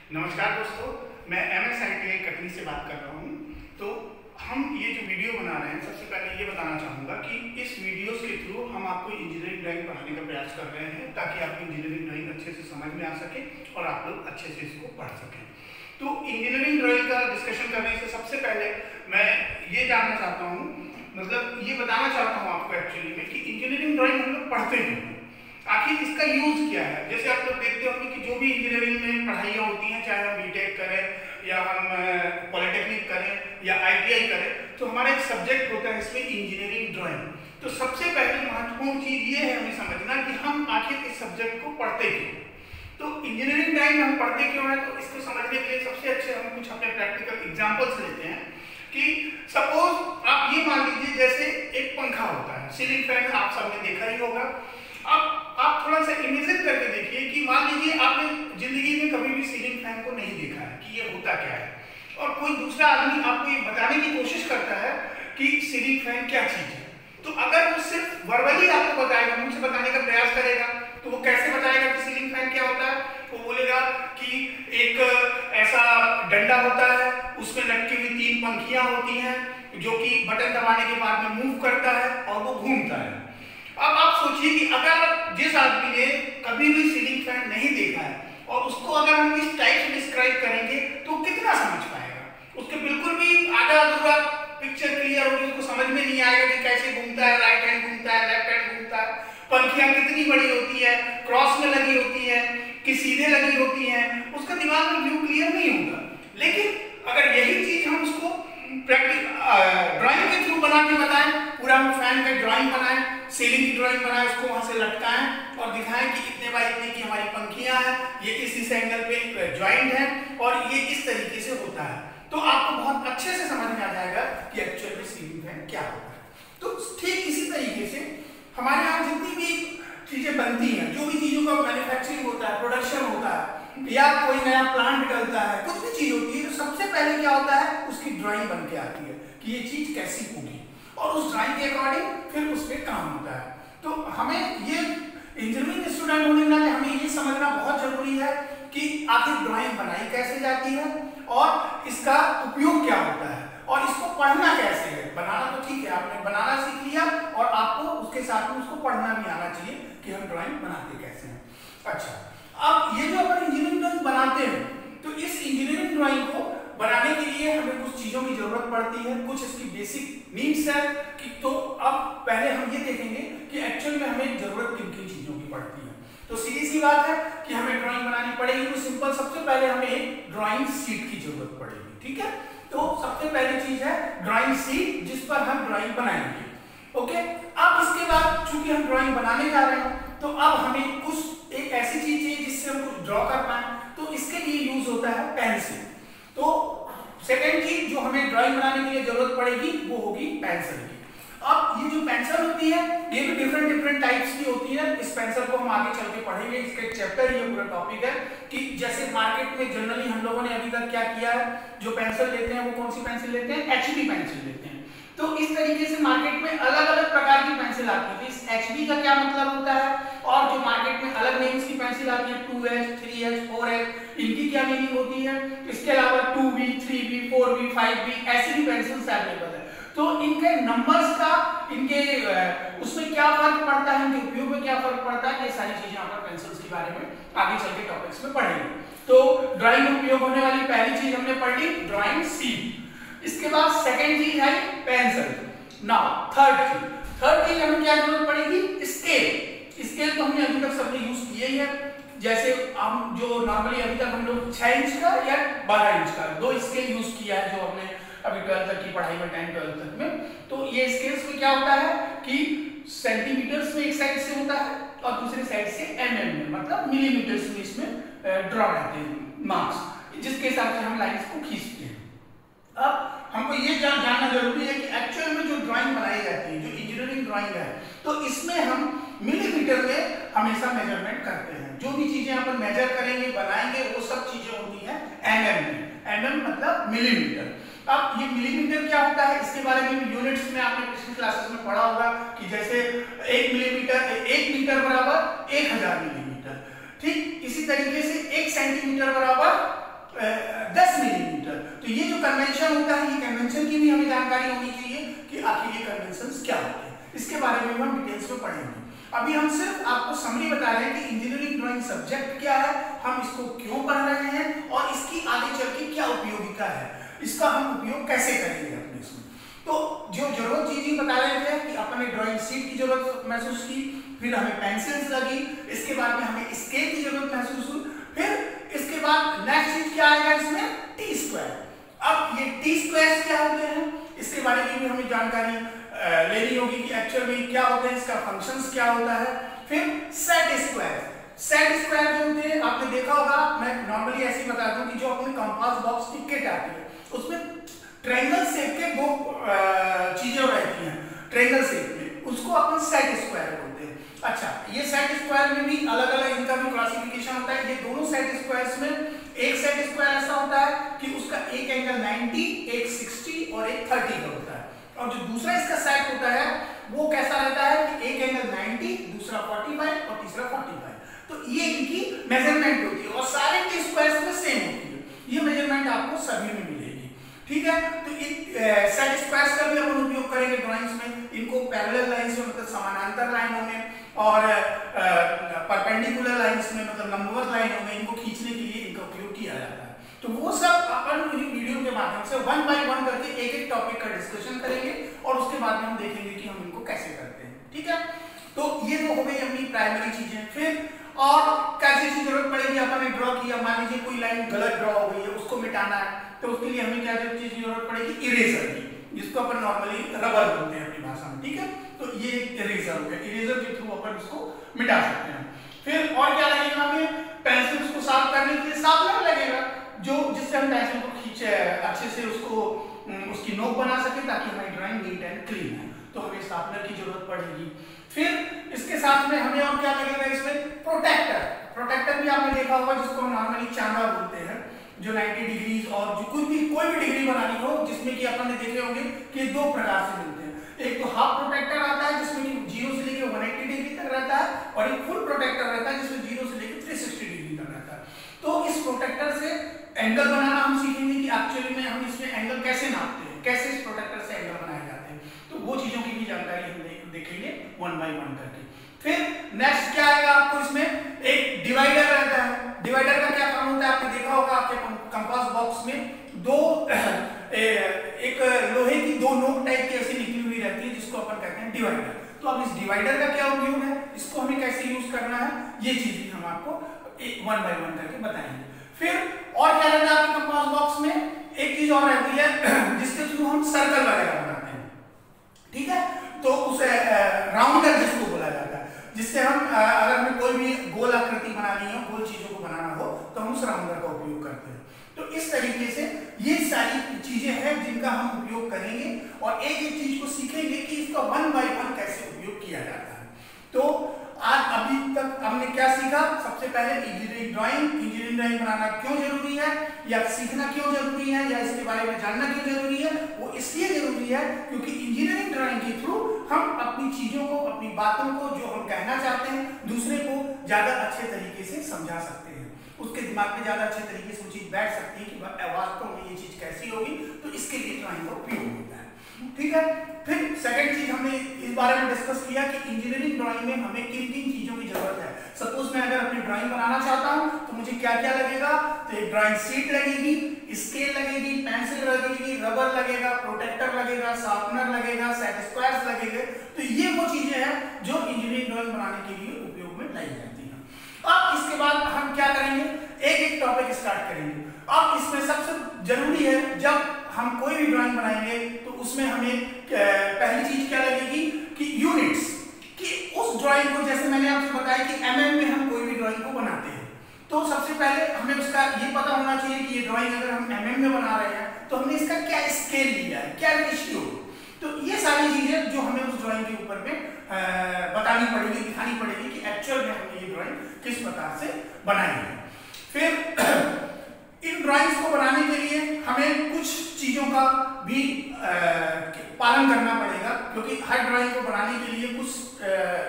नमस्कार दोस्तों, मैं MSITI कटनी से बात कर रहा हूँ। तो हम ये जो वीडियो बना रहे हैं, सबसे पहले ये बताना चाहूँगा कि इस वीडियोस के थ्रू हम आपको इंजीनियरिंग ड्राइंग पढ़ाने का प्रयास कर रहे हैं ताकि आपको इंजीनियरिंग ड्राइंग अच्छे से समझ में आ सके और आप लोग अच्छे से इसको पढ़ सकें। तो इंजीनियरिंग ड्राइंग का डिस्कशन करने से सबसे पहले मैं ये जानना चाहता हूँ, मतलब ये बताना चाहता हूँ आपको एक्चुअली में कि इंजीनियरिंग ड्राइंग हम लोग पढ़ते क्यों हैं, आखिर इसका यूज क्या है। जैसे आप लोग देखते होंगे कि जो भी इंजीनियरिंग में पढ़ाइयाँ होती हैं, चाहे हम बीटेक करें या हम पॉलिटेक्निक करें या ITI करें, तो हमारा एक सब्जेक्ट होता है इसमें इंजीनियरिंग ड्राइंग। तो सबसे पहले महत्वपूर्ण चीज ये है हमें समझना कि हम आखिर इस सब्जेक्ट को पढ़ते क्यों। तो इंजीनियरिंग ड्राइंग हम पढ़ते क्यों है, तो इसको समझने के लिए सबसे अच्छे हम कुछ अपने प्रैक्टिकल एग्जाम्पल्स लेते हैं कि सपोज आप ये मान लीजिए जैसे एक पंखा होता है, सीलिंग फैन आप सबने देखा ही होगा। अब आप थोड़ा सा इमेजिन करके देखिए कि मान लीजिए आपने जिंदगी में कभी भी सीलिंग फैन को नहीं देखा है कि ये होता क्या है, और कोई दूसरा आदमी आपको ये बताने की कोशिश करता है कि सीलिंग फैन क्या चीज है। तो अगर वो सिर्फ वर्बली आपको बताएगा, मुझसे बताने का प्रयास करेगा, तो वो कैसे बताएगा कि सीलिंग फैन क्या होता है। वो बोलेगा कि एक ऐसा डंडा होता है, उसमें लटकी हुई 3 पंखियां होती हैं जो कि बटन दबाने के बाद में मूव करता है और वो घूमता है। अब आप सोचिए कि अगर जिस आदमी ने कभी भी सीलिंग फैन नहीं देखा है और उसको अगर हम इस टाइप से डिस्क्राइब करेंगे तो कितना समझ पाएगा। उसके बिल्कुल भी आधा अधूरा पिक्चर क्लियर होगी, उसको समझ में नहीं आएगा कि कैसे घूमता है, राइट हैंड घूमता है, लेफ्ट हैंड घूमता है, पंखियां कितनी बड़ी होती है, क्रॉस में लगी होती है कि सीधे लगी होती है, उसका दिमाग में व्यू क्लियर नहीं होगा। लेकिन अगर यही चीज हम उसको ड्राइंग के थ्रू बना के बताएं, पूरा हम फैन का ड्राइंग बनाएं, सीलिंग की ड्राइंग बनाएं, उसको वहां से लटकाएं और दिखाएं कि इतने बाय इतने की हमारी पंखियां हैं, ये इस एंगल पे ज्वाइंट है और ये इस तरीके से होता है, तो आपको बहुत अच्छे से समझ में आ जाएगा कि एक्चुअल में सीलिंग फैन क्या होता है। तो ठीक इसी तरीके से हमारे यहाँ जितनी भी चीजें बनती हैं, जो भी चीजों का मैन्युफैक्चरिंग होता है, प्रोडक्शन होता है या कोई नया प्लांट डलता है, कुछ भी चीज होती है, तो सबसे पहले क्या होता है उसकी ड्राइंग बन के आती है कि ये चीज कैसी होगी और उस ड्राइंग के अकॉर्डिंग फिर उस पर काम होता है। तो हमें ये इंजीनियरिंग स्टूडेंट होने के नाते हमें ये समझना बहुत जरूरी है कि आखिर ड्राइंग बनाई कैसे जाती है और इसका उपयोग क्या होता है और इसको पढ़ना कैसे है। बनाना तो ठीक है, आपने बनाना सीख लिया और आपको उसके साथ में उसको पढ़ना भी आना चाहिए कि हम ड्राइंग बनाते कैसे हैं। अच्छा, अब ये जो अपन इंजीनियरिंग ड्राइंग बनाते हैं, तो इस इंजीनियरिंग ड्राइंग को बनाने के लिए हमें कुछ चीजों की जरूरत पड़ती है, कुछ इसकी बेसिक नीड्स है कि तो अब पहले हम ये देखेंगे कि एक्चुअल में हमें जरूरत किन किन चीजों की पड़ती है। तो सीधी सी बात है कि हमें ड्राइंग बनानी पड़ेगी, तो सिंपल सबसे पहले हमें ड्राइंग शीट की जरूरत पड़ेगी। ठीक है, तो सबसे पहली चीज है ड्राइंग शीट जिस पर हम ड्राइंग बनाएंगे। ओके, अब इसके बाद चूंकि हम ड्राइंग बनाने जा रहे हैं, तो अब हमें कुछ एक ऐसी चीज चाहिए जिससे हम कुछ ड्रॉ कर पाए, तो इसके लिए यूज होता है पेंसिल। तो सेकेंड चीज जो हमें ड्राइंग बनाने के लिए जरूरत पड़ेगी वो होगी पेंसिल की। अब ये जो पेंसिल होती है ये भी डिफरेंट टाइप्स की होती है। इस पेंसिल को हम आगे चल के पढ़ेंगे, इसका एक चैप्टर ये पूरा टॉपिक है कि जैसे मार्केट में जनरली हम लोगों ने अभी तक क्या किया है, जो पेंसिल लेते हैं वो कौन सी पेंसिल लेते हैं, HB पेंसिल लेते हैं। तो इस तरीके से मार्केट में अलग अलग प्रकार की पेंसिल आती है। इस HB का क्या मतलब होता है, और जो मार्केट में अलग नेम्स की पेंसिल आती है 2H, 3H, 4H, इनकी क्या मीनिंग होती है। इसके अलावा 2B, 3B, 4B, 5B ऐसी भी पेंसिल्स अवेलेबल है। तो इनके नंबर्स का, इनके उसमें क्या फर्क पड़ता है, इनके उपयोग में क्या फर्क पड़ता है, ये सारी चीजें यहाँ पर पेंसिल्स के बारे में आगे चल के टॉपिक्स में पढ़ेंगे। तो ड्राइंग में उपयोग होने वाली पहली चीज हमने पढ़ ली ड्राइंग शीट। इसके बाद सेकेंड चीज है पेंसिल। नाउ थर्ड चीज हमें क्या जरूरत पड़ेगी, स्केल। स्केल तो हमने अभी तक सबने यूज किए ही है। जैसे हम जो नॉर्मली अभी तक हम लोग 6 इंच का या 12 इंच का 2 स्केल यूज किया है जो हमने अभी 12th तक की पढ़ाई में 10-12 तक में। तो ये स्केल्स में क्या होता है कि सेंटीमीटर्स में एक साइड से होता है और दूसरे साइड से mm में, मतलब मिलीमीटर्स में इसमें ड्रॉ रहते हैं मार्क्स, जिसके हिसाब से हम लाइंस को खींचते हैं। अब हमको ये जानना जरूरी है कि एक्चुअल में जो ड्राइंग बनाई जाती है, जो इंजीनियरिंग ड्राइंग है, तो इसमें हम मिलीमीटर में हमेशा मेजरमेंट करते हैं। जो भी चीजें अपन मेजर करेंगे, बनाएंगे, वो सब चीजें होती हैं mm में। mm मतलब मिलीमीटर। अब ये मिलीमीटर क्या होता है, इसके बारे में यूनिट्स में आपने पिछली क्लासेस में पढ़ा होगा कि जैसे 1 मीटर बराबर 1000 मिलीमीटर। ठीक इसी तरीके से 1 सेंटीमीटर बराबर 10 मिलीमीटर। तो ये जो कन्वेंशन होता है, ये कन्वेंशन की भी हमें जानकारी होनी चाहिए कि आखिर ये कन्वेंशंस क्या होते हैं, इसके बारे में हम डिटेल्स में पढ़ेंगे। अभी हम सिर्फ आपको समरी बता रहे हैं कि इंजीनियरिंग ड्राइंग सब्जेक्ट क्या है, हम इसको क्यों पढ़ रहे हैं और इसकी आगे चल के क्या उपयोगिता है, इसका हम उपयोग कैसे करेंगे अपने इसमें। तो जो जरूरत चीजें बता रहे थे कि अपने ड्राइंग शीट की जरूरत महसूस की, फिर हमें पेंसिल्स लगी, इसके बाद में हमें स्केल की जरूरत महसूस हुई, फिर इसके बाद नेक्स्ट चीज क्या आएगा इसमें, टी स्क्वायर। अब ये टी स्क्वायर क्या होते हैं इसके बारे में भी हमें जानकारी लेनी होगी कि एक्चुअल में क्या होते हैं, इसका फंक्शंस क्या होता है। फिर सेट स्क्वायर, सेट स्क्वायर जो होते हैं आपने देखा होगा, मैं नॉर्मली ऐसे ही बताता हूं कि जो अपने कंपास बॉक्स की किट आती है उसमें ट्रायंगल शेप के दो चीजें रहती हैं ट्रायंगल शेप में, उसको अपन सेट स्क्वायर बोलते हैं। अच्छा, ये सेट स्क्वायर में भी अलग अलग इनका भी क्लासिफिकेशन होता है। ये दोनों सेट स्क्वायर्स में एक सेट स्क्वायर ऐसा होता है कि उसका एक एंगल 90, एक 60 और एक 30 का होता है, और जो दूसरा इसका सेट होता है वो कैसा रहता है कि एक एंगल 90, दूसरा 45 और तीसरा 45। तो ये इनकी मेजरमेंट होती है और सारे टी स्क्वायर्स में सेम होती है, ये मेजरमेंट आपको सभी में मिलेगी, ठीक है। तो सेट स्क्वायर्स का भी हम उपयोग करेंगे ड्राइंग्स में। इनको पैरेलल लाइंस में मतलब समानांतर लाइनों में और परपेंडिकुलर लाइंस में मतलब लंबवत लाइनों में इनको खींचने के लिए इनका उपयोग किया जाता है। तो वो सब अपन वीडियो के माध्यम से 1 बाय 1 करके एक एक टॉपिक का डिस्कशन करेंगे और उसके बाद में हम देखेंगे कि हम इनको कैसे करते हैं, ठीक है। तो ये तो हो गई अपनी प्राइमरी चीजें। फिर और क्या चीज की जरूरत पड़ेगी, अपन ने ड्रॉ किया, मान लीजिए कोई लाइन गलत ड्रॉ हो गई है, उसको मिटाना है, तो उसके लिए हमें क्या चीज की जरूरत पड़ेगी, इरेजर की, जिसको अपन नॉर्मली रबर बोलते हैं अपनी भाषा में, ठीक है। तो ये इरेजर हो गया, इरेजर के थ्रू अपन इसको मिटा सकते हैं। फिर और क्या लगेगा हमें, पेंसिल को साफ करने के लिए शार्पनर लगेगा, जो जिससे हम पेंसिल को खींचे अच्छे से उसको उसकी नोक बना सके ताकि हमारी ड्राइंग नीट एंड क्लीन है, तो हमें शार्पनर की जरूरत पड़ेगी। फिर इसके साथ में हमें और क्या लगेगा इसमें, प्रोटेक्टर। प्रोटेक्टर भी आपने देखा होगा जिसको हम नॉर्मली चांदा बोलते हैं, जो 90 डिग्रीज और जो कोई भी डिग्री बनानी हो, जिसमें कि अपन ने देखे होंगे कि दो प्रकार से मिलते हैं। एक तो हाफ प्रोटेक्टर आता है जिसमें कि 0 से लेकर 180 डिग्री तक रहता है, और एक फुल प्रोटेक्टर रहता है जिसमें 0 से लेकर 360 डिग्री तक रहता है। तो इस प्रोटेक्टर से एंगल बनाना हम सीखेंगे कि एक्चुअली में हम इसमें एंगल कैसे नापते हैं, कैसे इस प्रोटेक्टर से एंगल बनाए जाते हैं, तो वो चीजों की भी जानकारी हम देखेंगे 1 बाय 1 करके। फिर नेक्स्ट क्या आएगा, आपको इसमें एक डिवाइडर रहता है। डिवाइडर का क्या काम होता है, आपने देखा होगा आपके कंपास बॉक्स में दो एक लोहे की दो नोक टाइप की ऐसी निकली हुई रहती है जिसको अपन कहते हैं डिवाइडर। तो अब इस डिवाइडर का क्या उपयोग है, इसको हमें कैसे यूज करना है, ये चीज भी हम आपको 1 बाय 1 करके बताएंगे। फिर और क्या रहता है आपके कंपास बॉक्स में, एक चीज और रहती है जिसके थ्रू हम सर्कल वगैरह बनाते हैं, ठीक है। तो उसे राउंडर जिसको बोला जाता है, जिससे हम अगर हमें कोई भी गोल आकृति बनानी हो, गोल चीजों को बनाना हो, तो हम उस राउंडर का उपयोग करते हैं। तो इस तरीके से ये सारी चीजें हैं जिनका हम उपयोग करेंगे और एक एक चीज को सीखेंगे कि इसका 1 बाय 1 कैसे उपयोग किया जाता है। तो आज अभी तक हमने क्या सीखा, सबसे पहले इंजीनियरिंग ड्राइंग बनाना क्यों जरूरी है, या सीखना क्यों जरूरी है, या इसके बारे में जानना क्यों जरूरी है। वो इसलिए जरूरी है क्योंकि इंजीनियरिंग ड्राइंग के थ्रू हम अपनी चीजों को, अपनी बातों को, जो हम कहना चाहते हैं, दूसरे को ज्यादा अच्छे तरीके से समझा सकते हैं, उसके दिमाग में ज्यादा अच्छे तरीके से वो चीज बैठ सकती है कि वास्तव में ये चीज कैसी होगी। तो इसके लिए ड्राइंग का उपयोग होता है, ठीक है। फिर सेकंड चीज हमने इस बारे में डिस्कस किया कि इंजीनियरिंग ड्राइंग में हमें किन किन चीजों की जरूरत है। सपोज मैं अगर अपनी ड्राइंग बनाना चाहता हूं तो मुझे क्या क्या लगेगा, तो एक ड्राइंग शीट लगेगी, स्केल लगेगी, पेंसिल लगेगी, रबर लगेगा, प्रोटेक्टर लगेगा, शार्पनर लगेगा, सेट स्क्वायर्स लगेंगे। तो ये वो चीजें हैं जो इंजीनियरिंग ड्राइंग बनाने के लिए उपयोग में लाई जाती हैं। अब इसके बाद हम क्या करेंगे, एक एक टॉपिक स्टार्ट करेंगे। अब इसमें सबसे जरूरी है, जब हम कोई भी ड्राइंग बनाएंगे तो उसमें हमें पहली चीज क्या लगेगी कि यूनिट्स, कि उस ड्राइंग को, जैसे मैंने आपसे बताया कि एमएम में हम कोई भी ड्राइंग को बनाते हैं, तो सबसे पहले हमें उसका ये पता होना चाहिए कि ये ड्राइंग अगर हम एमएम में बना रहे हैं तो हमने इसका क्या स्केल लिया है, क्या रेशियो। तो ये सारी चीजें जो हमें उस ड्राइंग के ऊपर में बतानी पड़ेगी, दिखानी पड़ेगी कि एक्चुअल में हमने ये ड्राइंग किस प्रकार से बनाई है। फिर इन ड्राइंग्स को बनाने के लिए हमें कुछ चीजों का भी पालन करना पड़ेगा, क्योंकि हर ड्राइंग को बनाने के लिए कुछ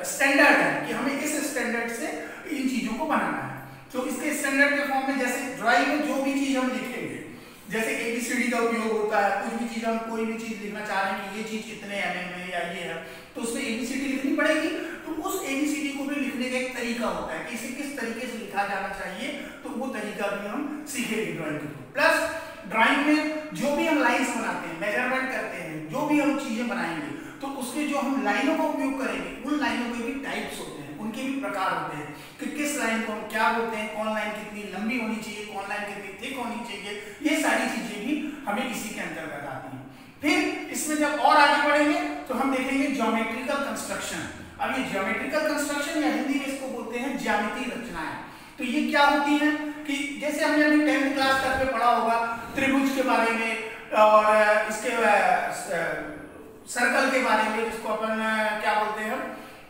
स्टैंडर्ड है कि हमें इस स्टैंडर्ड से इन चीजों को बनाना है। तो इसके स्टैंडर्ड के फॉर्म में, जैसे ड्राइंग में जो भी चीज हम लिखेंगे, जैसे ABCD का उपयोग होता है, कुछ भी चीज हम कोई भी चीज लिखना चाह रहे हैं कि ये चीज इतने mm है या ये है, तो उसमें ABCD लिखनी पड़ेगी। तो उस ABCD को भी लिखने का एक तरीका होता है कि इसे किस तरीके से लिखा जाना चाहिए, तो वो तरीका भी हम सीखेंगे ड्राइंग के थ्रू। प्लस ड्राइंग में जो भी हम लाइंस बनाते हैं, मेजरमेंट करते हैं, जो भी हम चीजें बनाएंगे, तो उसके जो हम लाइनों का उपयोग करेंगे, उन लाइनों के भी टाइप्स होते हैं, उनके भी प्रकार होते हैं कि किस लाइन को हम क्या बोलते हैं, कौन लाइन कितनी लंबी होनी चाहिए, कौन लाइन कितनी थिक होनी चाहिए, ये सारी चीजें भी हमें इसी के अंतर्गत आती हैं। फिर इसमें जब और आगे बढ़ेंगे तो हम देखेंगे ज्योमेट्रिकल कंस्ट्रक्शन। अब ये ज्योमेट्रिकल कंस्ट्रक्शन या हिंदी में इसको बोलते हैं ज्यामितीय रचनाएं। तो ये क्या होती हैं कि जैसे हमने अभी 10th क्लास तक में पढ़ा होगा त्रिभुज के बारे में और इसके सर्कल के बारे में, जिसको अपन क्या बोलते हैं,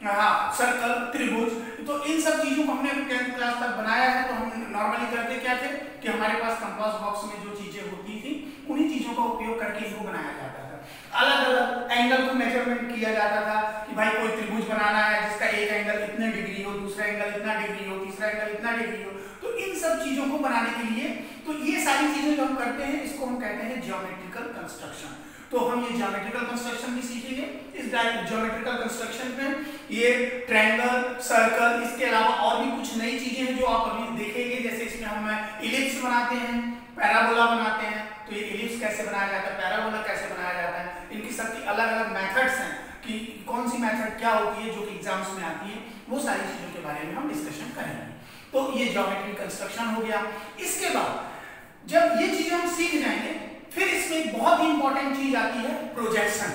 हाँ सर्कल, त्रिभुज। तो इन सब चीजों को हमने अभी 10th क्लास तक बनाया है। तो हम नॉर्मली करते क्या थे कि हमारे पास कंपास बॉक्स में जो चीजें होती थी उन्हीं चीजों का उपयोग करके इसको बनाया जाता था। अलग अलग एंगल को मेजरमेंट किया जाता था कि भाई कोई त्रिभुज बनाना है जिसका एक एंगल इतने डिग्री हो, दूसरा एंगल इतना डिग्री हो, तीसरा एंगल इतना डिग्री हो। तो इन सब चीजों को बनाने के लिए तो ये सारी चीजें जो हम करते हैं इसको हम कहते हैं ज्योमेट्रिकल कंस्ट्रक्शन। तो हम ये ज्योमेट्रिकल कंस्ट्रक्शन भी सीखेंगे। इस ज्योमेट्रिकल कंस्ट्रक्शन में ये ट्रायंगल, सर्कल, इसके अलावा और भी कुछ नई चीजें हैं जो आप अभी देखेंगे। जैसे इसमें हम इलिप्स बनाते हैं, पैराबोला बनाते हैं। तो ये इलिप्स कैसे बनाया जाता है, पैराबोला कैसे बनाया जाता है, इनकी सबकी अलग अलग मेथड्स हैं कि कौन सी मेथड क्या होती है जो कि एग्जाम्स में आती है, वो सारी चीजों के बारे में हम डिस्कशन करेंगे। तो ये ज्योमेट्रिक कंस्ट्रक्शन हो गया। इसके बाद जब ये चीजें हम सीख जाएंगे फिर इसमें एक बहुत ही इंपॉर्टेंट चीज आती है प्रोजेक्शन।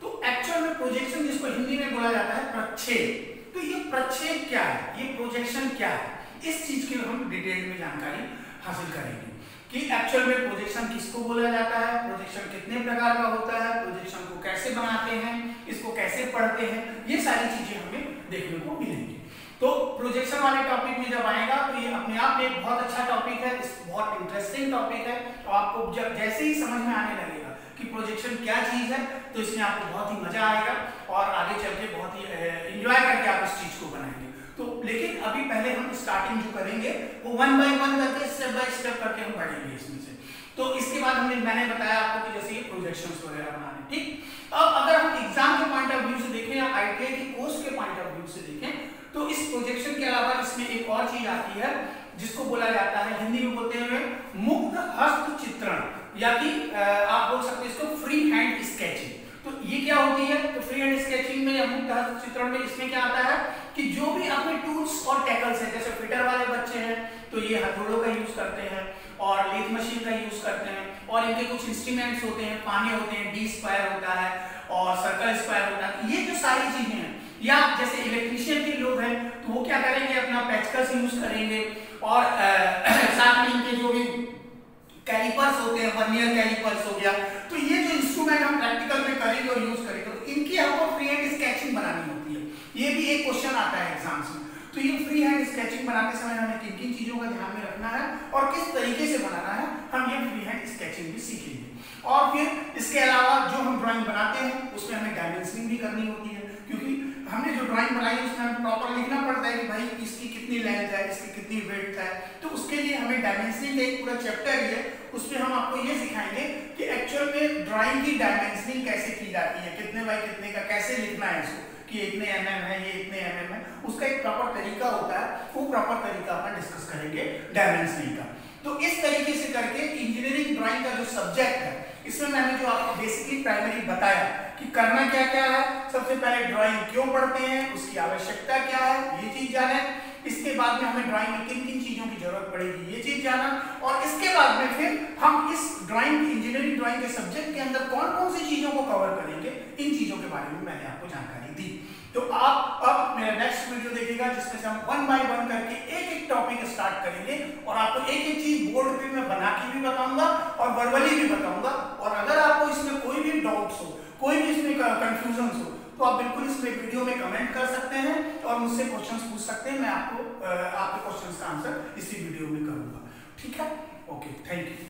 तो एक्चुअल में प्रोजेक्शन जिसको हिंदी में बोला जाता है प्रक्षेप। तो ये प्रक्षेप क्या है, ये प्रोजेक्शन क्या है, इस चीज की हम डिटेल में जानकारी हासिल करेंगे कि एक्चुअल में प्रोजेक्शन किसको बोला जाता है, प्रोजेक्शन कितने प्रकार का होता है, प्रोजेक्शन को कैसे बनाते हैं, इसको कैसे पढ़ते हैं, ये सारी चीजें हमें देखने को मिलेंगी। तो प्रोजेक्शन वाले टॉपिक में जब आएगा तो ये अपने आप में एक बहुत अच्छा टॉपिक है, बहुत इंटरेस्टिंग टॉपिक है। तो आपको जब जैसे ही समझ में आने लगेगा कि प्रोजेक्शन क्या चीज है तो इसमें आपको बहुत ही मजा आएगा और आगे चल के बहुत ही एंजॉय करके आप इस चीज को बनाएंगे। तो लेकिन अभी पहले हम स्टार्टिंग जो करेंगे वो 1 by 1 करके स्टेप बाय स्टेप करके हम बढ़ेंगे इसमें से। तो इसके बाद मैंने बताया आपको कि जैसे ये प्रोजेक्शंस वगैरह बनाने, ठीक। अब अगर हम एग्जाम के पॉइंट ऑफ व्यू से देखें या ITI की कोर्स के पॉइंट ऑफ व्यू से देखें तो इस प्रोजेक्शन के अलावा इसमें एक और चीज आती है जिसको बोला जाता है, हिंदी में बोलते हैं मुक्त हस्त चित्रण, या कि आप बोल सकते हैं इसको फ्री हैंड स्केचिंग। तो ये क्या होती है, तो फ्री हैंड स्केचिंग में या मुक्त हस्त चित्रण में इसमें क्या आता है कि जो भी अपने टूल्स और टैकल्स हैं, जैसे फिटर वाले बच्चे हैं तो ये हथौड़ों का यूज करते हैं और लेथ मशीन का यूज करते हैं, और इनके कुछ इंस्ट्रूमेंट्स होते हैं, पाने होते हैं, डी स्क्वायर होता है और सर्कल स्क्वायर होता है। ये जो सारी चीजें हैं, या जैसे इलेक्ट्रीशियन के लोग हैं तो वो क्या करेंगे, अपना पेचकस यूज करेंगे और साथ में इनके जो भी कैलिपर्स होते हैं, वर्नियर कैलिपर्स हो गया। तो ये जो इंस्ट्रूमेंट हम प्रैक्टिकल में करेंगे और यूज करेंगे तो इनकी हमको फ्री हैंड स्केचिंग बनानी होती है। ये भी एक क्वेश्चन आता है एग्जाम्स में। तो ये फ्री हैंड स्केचिंग बनाते समय हमें किन किन चीजों का ध्यान में रखना है और किस तरीके से बनाना है, हम ये फ्री हैंड स्केचिंग भी सीखेंगे। और फिर इसके अलावा जो हम ड्राइंग बनाते हैं उसमें हमें डायमेंशनिंग भी करनी होती है, क्योंकि हमने जो ड्राइंग बनाई है उसमें हमें प्रॉपर लिखना पड़ता है कि भाई इसकी कितनी लेंथ है, इसकी कितनी विड्थ है। तो उसके लिए हमें डायमेंशनिंग एक पूरा चैप्टर ही है, उसमें हम आपको ये सिखाएंगे कि एक्चुअल में ड्राइंग की डायमेंशनिंग कैसे की जाती है, कितने बाय कितने का कैसे लिखना है इसको, कि इतने mm है, ये इतने mm है, उसका एक प्रॉपर तरीका होता है। वो प्रॉपर तरीका अपन डिस्कस करेंगे डायमेंशनिंग का। तो इस तरीके से करके इंजीनियरिंग ड्राइंग का जो सब्जेक्ट है इसमें मैंने जो आपको बेसिकली प्राइमरी बताया कि करना क्या क्या है। सबसे पहले ड्राइंग क्यों पढ़ते हैं, उसकी आवश्यकता क्या है, ये चीज जाने। इसके बाद में हमें ड्राइंग में किन किन चीजों की जरूरत पड़ेगी, ये चीज जाना। और इसके बाद में फिर हम इस ड्राइंग इंजीनियरिंग ड्राइंग के सब्जेक्ट के अंदर कौन कौन सी चीजों को कवर करेंगे, इन चीजों के बारे में मैंने आपको जानकारी दी। तो आप अब मेरा नेक्स्ट वीडियो देखिएगा जिसमें से हम 1 by 1 करके एक एक टॉपिक स्टार्ट करेंगे और आपको एक एक चीज बोर्ड पे मैं बना के भी बताऊंगा और वर्बली भी बताऊंगा। और अगर आपको इसमें कोई भी डाउट्स हो, कोई भी इसमें कंफ्यूजन हो, तो आप बिल्कुल इसमें वीडियो में कमेंट कर सकते हैं और मुझसे क्वेश्चंस पूछ सकते हैं। मैं आपको आपके क्वेश्चंस का आंसर इसी वीडियो में करूंगा। ठीक है, ओके, थैंक यू।